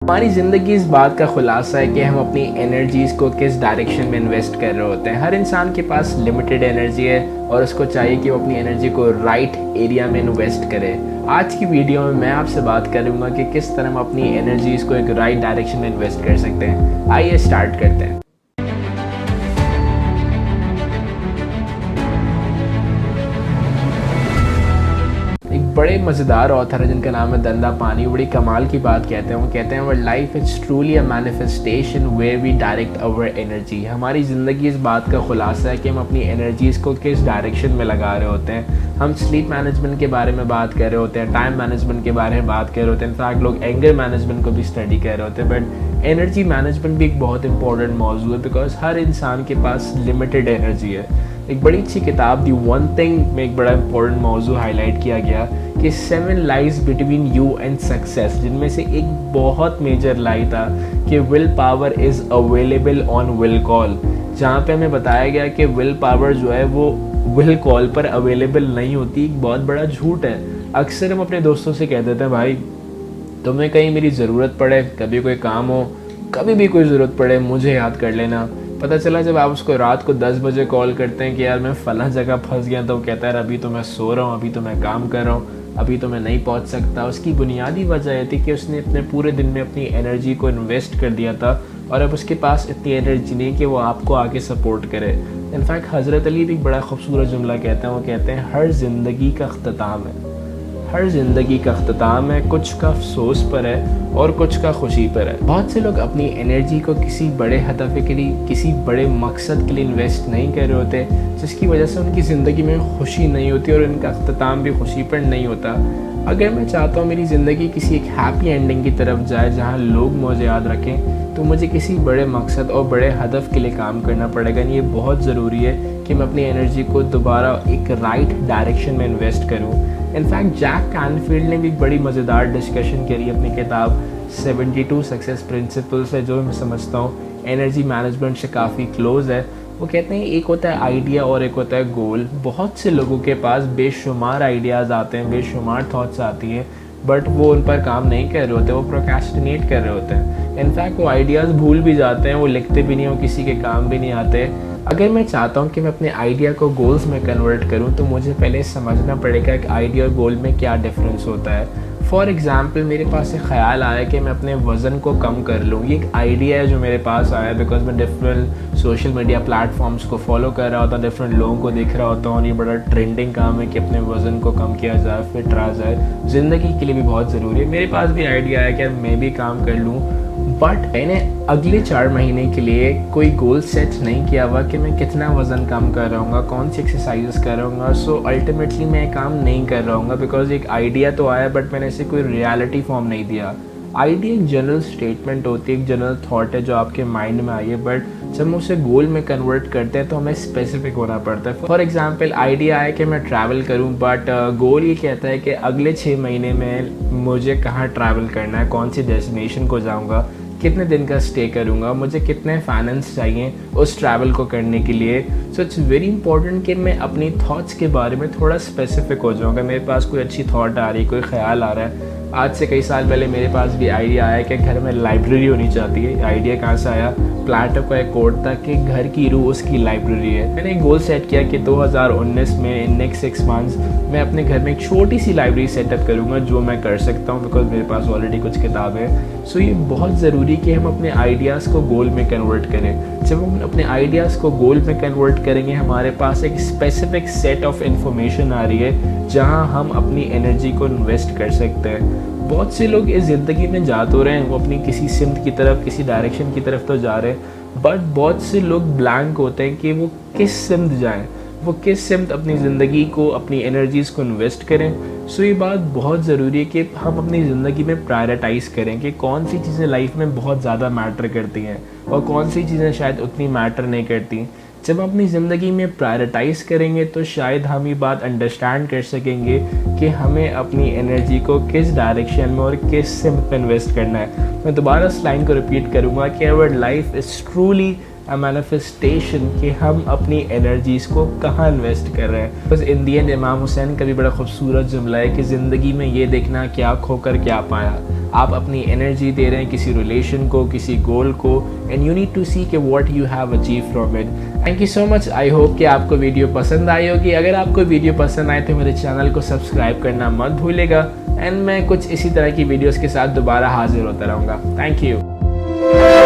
हमारी ज़िंदगी इस बात का खुलासा है कि हम अपनी एनर्जीज़ को किस डायरेक्शन में इन्वेस्ट कर रहे होते हैं। हर इंसान के पास लिमिटेड एनर्जी है और उसको चाहिए कि वो अपनी एनर्जी को राइट एरिया में इन्वेस्ट करे। आज की वीडियो में मैं आपसे बात करूँगा कि किस तरह हम अपनी एनर्जीज़ को एक राइट डायरेक्शन में इन्वेस्ट कर सकते हैं। आइए स्टार्ट करते हैं। बड़े मज़ेदार ऑथर है जिनका नाम है दंडापानी, बड़ी कमाल की बात कहते हैं। वो कहते हैं our life is truly a manifestation where we direct our energy. हमारी ज़िंदगी इस बात का खुलासा है कि हम अपनी एनर्जीज़ को किस डायरेक्शन में लगा रहे होते हैं। हम स्लीप मैनेजमेंट के बारे में बात कर रहे होते हैं, टाइम मैनेजमेंट के बारे में बात कर रहे होते हैं, इनफैक्ट लोग एंगर मैनेजमेंट को भी स्टडी कर रहे होते हैं। बट एनर्जी मैनेजमेंट भी एक बहुत इंपॉर्टेंट मौजू है बिकॉज हर इंसान के पास लिमिटेड एनर्जी है। एक बड़ी अच्छी किताब दी वन थिंग में एक बड़ा इंपॉर्टेंट मौजू हाईलाइट किया गया कि 7 lies between you and success, जिनमें से एक बहुत मेजर लाई था कि will power is available on will call, जहाँ पे हमें बताया गया कि विल पावर जो है वो विल कॉल पर अवेलेबल नहीं होती। एक बहुत बड़ा झूठ है। अक्सर हम अपने दोस्तों से कह देते हैं भाई तुम्हें कहीं मेरी ज़रूरत पड़े, कभी कोई काम हो, कभी भी कोई ज़रूरत पड़े मुझे याद कर लेना। पता चला जब आप उसको रात को 10 बजे कॉल करते हैं कि यार मैं फ़लाँ जगह फंस गया, तो वो कहता है अभी तो मैं सो रहा हूँ, अभी तो मैं काम कर रहा हूँ, अभी तो मैं नहीं पहुँच सकता। उसकी बुनियादी वजह यह थी कि उसने अपने पूरे दिन में अपनी एनर्जी को इन्वेस्ट कर दिया था और अब उसके पास इतनी एनर्जी नहीं कि वो आपको आगे सपोर्ट करे। इनफैक्ट हज़रत अली भी बड़ा खूबसूरत जुमला कहते हैं। वो कहते हैं हर ज़िंदगी का अख्ताम है, हर ज़िंदगी का अख्ताम है, कुछ का अफसोस पर है और कुछ का खुशी पर है। बहुत से लोग अपनी एनर्जी को किसी बड़े हदफ के लिए, किसी बड़े मकसद के लिए इन्वेस्ट नहीं कर रहे होते, जिसकी वजह से उनकी ज़िंदगी में खुशी नहीं होती और उनका अख्ताम भी खुशी पर नहीं होता। अगर मैं चाहता हूँ मेरी ज़िंदगी किसी एक हैप्पी एंडिंग की तरफ जाए जहाँ लोग मुझे याद रखें, तो मुझे किसी बड़े मकसद और बड़े हदफ के लिए काम करना पड़ेगा। ये बहुत ज़रूरी है कि मैं अपनी एनर्जी को दोबारा एक राइट डायरेक्शन में इन्वेस्ट करूँ। इनफैक्ट जैक कैनफील्ड ने भी बड़ी मज़ेदार डिस्कशन करी अपनी किताब 72 सक्सेस प्रिंसिपल्स है, जो मैं समझता हूँ एनर्जी मैनेजमेंट से काफ़ी क्लोज़ है। वो कहते हैं एक होता है आइडिया और एक होता है गोल। बहुत से लोगों के पास बेशुमार आइडियाज़ आते हैं, बेशुमार थॉट्स आती हैं, बट वो उन पर काम नहीं कर रहे होते, वो प्रोक्रेस्टिनेट कर रहे होते हैं। इनफैक्ट वो आइडियाज़ भूल भी जाते हैं, वो लिखते भी नहीं, वो किसी के काम भी नहीं आते। अगर मैं चाहता हूँ कि मैं अपने आइडिया को गोल्स में कन्वर्ट करूँ तो मुझे पहले समझना पड़ेगा कि आइडिया और गोल में क्या डिफरेंस होता है। फॉर एग्ज़ाम्पल मेरे पास एक ख़्याल आया कि मैं अपने वज़न को कम कर लूँ। ये एक आइडिया है जो मेरे पास आया बिकॉज मैं डिफरेंट सोशल मीडिया प्लेटफॉर्म्स को फॉलो कर रहा होता हूँ, डिफरेंट लोगों को देख रहा होता हूँ और ये बड़ा ट्रेंडिंग काम है कि अपने वज़न को कम किया जाए, फिट रहा जाए, ज़िंदगी के लिए भी बहुत ज़रूरी है। मेरे पास भी आइडिया है कि मैं भी काम कर लूँ, बट मैंने अगले 4 महीने के लिए कोई गोल सेट नहीं किया हुआ कि मैं कितना वज़न कम कर रहा हूँ, कौन सी एक्सरसाइजेस कर रहा हूँ। सो अल्टीमेटली मैं काम नहीं कर रहा हूँ बिकॉज एक आइडिया तो आया बट मैंने इसे कोई रियलिटी फॉर्म नहीं दिया। आइडिया एक जनरल स्टेटमेंट होती है, एक जनरल थॉट है जो आपके माइंड में आई है, बट जब हम उसे गोल में कन्वर्ट करते हैं तो हमें स्पेसिफिक होना पड़ता है। फॉर एग्जांपल आइडिया है कि मैं ट्रैवल करूं, बट गोल ये कहता है कि अगले 6 महीने में मुझे कहाँ ट्रैवल करना है, कौन सी डेस्टिनेशन को जाऊंगा, कितने दिन का स्टे करूँगा, मुझे कितने फाइनेंस चाहिए उस ट्रैवल को करने के लिए। सो इट्स वेरी इंपॉर्टेंट कि मैं अपनी थॉट्स के बारे में थोड़ा स्पेसिफिक हो जाऊँगा। मेरे पास कोई अच्छी थॉट आ रही है, कोई ख्याल आ रहा है। आज से कई साल पहले मेरे पास भी आइडिया आया कि घर में लाइब्रेरी होनी चाहती है। आइडिया कहाँ से आया? प्लेटो का एक कोट था कि घर की रूह उसकी लाइब्रेरी है। मैंने एक गोल सेट किया कि 2019 में इन नेक्स्ट 6 मंथ्स मैं अपने घर में एक छोटी सी लाइब्रेरी सेटअप करूँगा, जो मैं कर सकता हूँ बिकॉज मेरे पास ऑलरेडी कुछ किताबें हैं। सो ये बहुत ज़रूरी कि हम अपने आइडियाज़ को गोल में कन्वर्ट करें। जब हम अपने आइडियाज़ को गोल में कन्वर्ट करेंगे हमारे पास एक स्पेसिफिक सेट ऑफ इंफॉर्मेशन आ रही है जहाँ हम अपनी एनर्जी को इन्वेस्ट कर सकते हैं। बहुत से लोग इस ज़िंदगी में जा तो रहे हैं, वो अपनी किसी सिमत की तरफ, किसी डायरेक्शन की तरफ तो जा रहे हैं, बट बहुत से लोग ब्लैंक होते हैं कि वो किस सिमत जाएं, वो किस सिमत अपनी ज़िंदगी को, अपनी एनर्जीज़ को इन्वेस्ट करें। सो ये बात बहुत ज़रूरी है कि हम अपनी ज़िंदगी में प्रायोरिटाइज़ करें कि कौन सी चीज़ें लाइफ में बहुत ज़्यादा मैटर करती हैं और कौन सी चीज़ें शायद उतनी मैटर नहीं करती। जब हम अपनी ज़िंदगी में प्रायोरिटाइज़ करेंगे तो शायद हम ये बात अंडरस्टैंड कर सकेंगे कि हमें अपनी एनर्जी को किस डायरेक्शन में और किस सिमत पे इन्वेस्ट करना है। मैं दोबारा इस लाइन को रिपीट करूँगा कि our life is truly a manifestation कि हम अपनी एनर्जीज़ को कहाँ इन्वेस्ट कर रहे हैं। बस इंडियन इमाम हुसैन का भी बड़ा खूबसूरत जुमला है कि ज़िंदगी में ये देखना क्या खोकर क्या पाया। आप अपनी एनर्जी दे रहे हैं किसी रिलेशन को, किसी गोल को, एंड यू नीड टू सी कि what you have achieve from it. Thank you so much. I hope कि आपको वीडियो पसंद आई होगी। अगर आपको वीडियो पसंद आए तो मेरे चैनल को सब्सक्राइब करना मत भूलिएगा, एंड मैं कुछ इसी तरह की वीडियोस के साथ दोबारा हाजिर होता रहूँगा। Thank you.